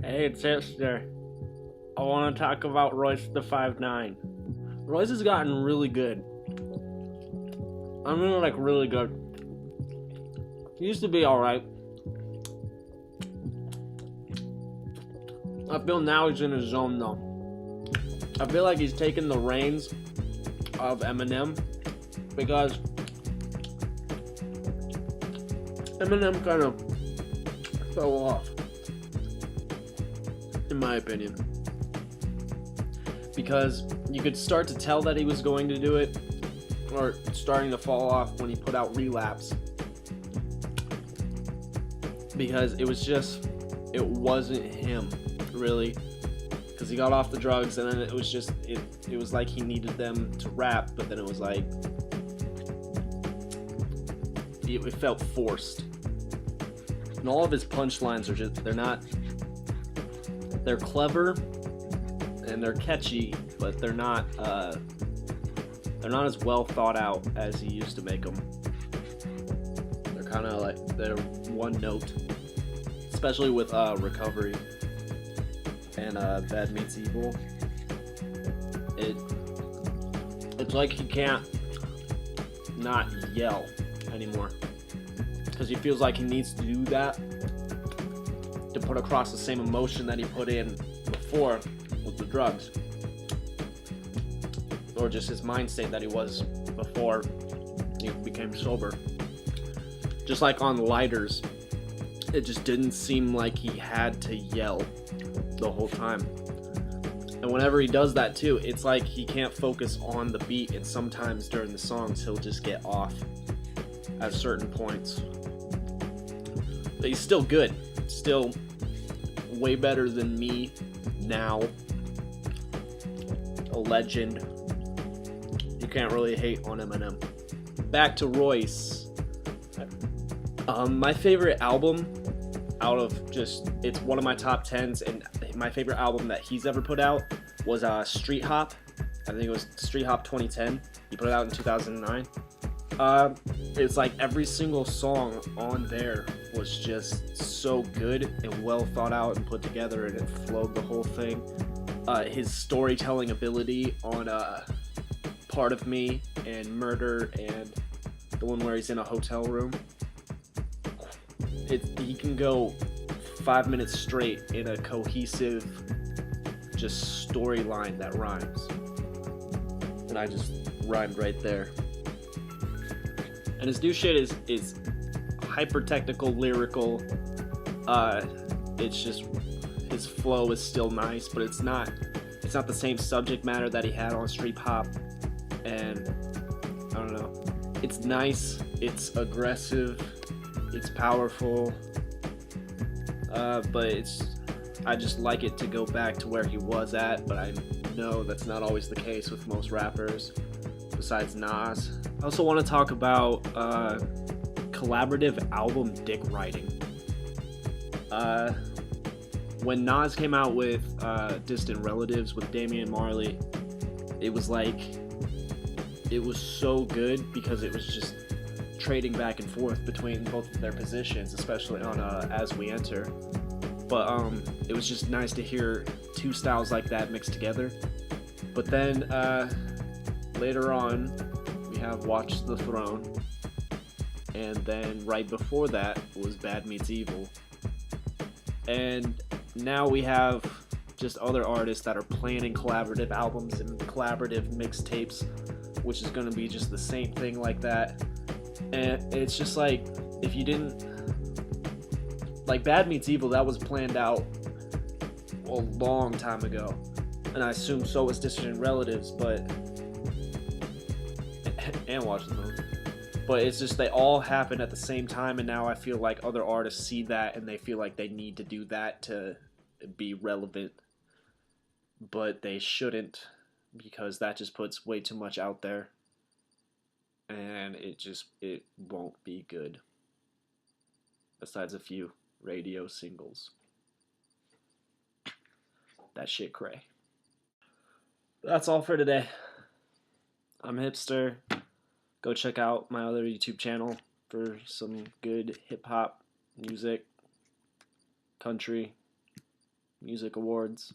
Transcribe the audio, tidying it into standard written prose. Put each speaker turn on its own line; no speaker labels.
Hey, it's Hipster. I want to talk about Royce the 5'9". Royce has gotten really good. I mean, like, really good. He used to be alright. I feel now he's in his zone, though. I feel like he's taken the reins of Eminem because Eminem kind of fell off, in my opinion. Because you could start to tell that he was going to do it, or starting to fall off when he put out Relapse. Because it wasn't him, really. Because he got off the drugs, and then it was like he needed them to rap, but then it was like, it felt forced. And all of his punchlines are they're clever, and they're catchy, but they're not as well thought out as he used to make them. They're kind of like, they're one note, especially with Recovery and Bad Meets Evil. It's like he can't not yell anymore, because he feels like he needs to do that to put across the same emotion that he put in before with the drugs, or just his mind state that he was before he became sober. Just like on Lighters, it just didn't seem like he had to yell the whole time. And whenever he does that too, it's like he can't focus on the beat, and sometimes during the songs he'll just get off at certain points. But he's still good. Still way better than me now. A legend. You can't really hate on Eminem. Back to Royce. My favorite album out of it's one of my top 10s, and my favorite album that he's ever put out was Street Hop. I think it was Street Hop 2010. He put it out in 2009. It's like every single song on there was just so good and well thought out and put together, and it flowed the whole thing. His storytelling ability on Part of Me and Murder, and the one where he's in a hotel room. He can go 5 minutes straight in a cohesive just storyline that rhymes. And I just rhymed right there. And his new shit is hyper technical, lyrical. It's just, his flow is still nice, but it's not the same subject matter that he had on Street Hop. And I don't know. It's nice, it's aggressive, it's powerful. But I just like it to go back to where he was at, but I know that's not always the case with most rappers besides Nas. I also want to talk about collaborative album dick writing. When Nas came out with Distant Relatives with Damian Marley, it was so good because it was just trading back and forth between both of their positions, especially on As We Enter. But it was just nice to hear two styles like that mixed together. But then later on, we have Watch the Throne, and then right before that was Bad Meets Evil. And now we have just other artists that are planning collaborative albums and collaborative mixtapes, which is going to be just the same thing like that. And it's just like, if you didn't like Bad Meets Evil, that was planned out a long time ago, and I assume so was Distant Relatives, but and Watch the Throne. But it's just, they all happen at the same time, and now I feel like other artists see that and they feel like they need to do that to be relevant, but they shouldn't, because that just puts way too much out there, and it won't be good, besides a few radio singles. That shit cray. That's all for today. I'm Hipster. Go check out my other YouTube channel for some good hip-hop music, country, music awards.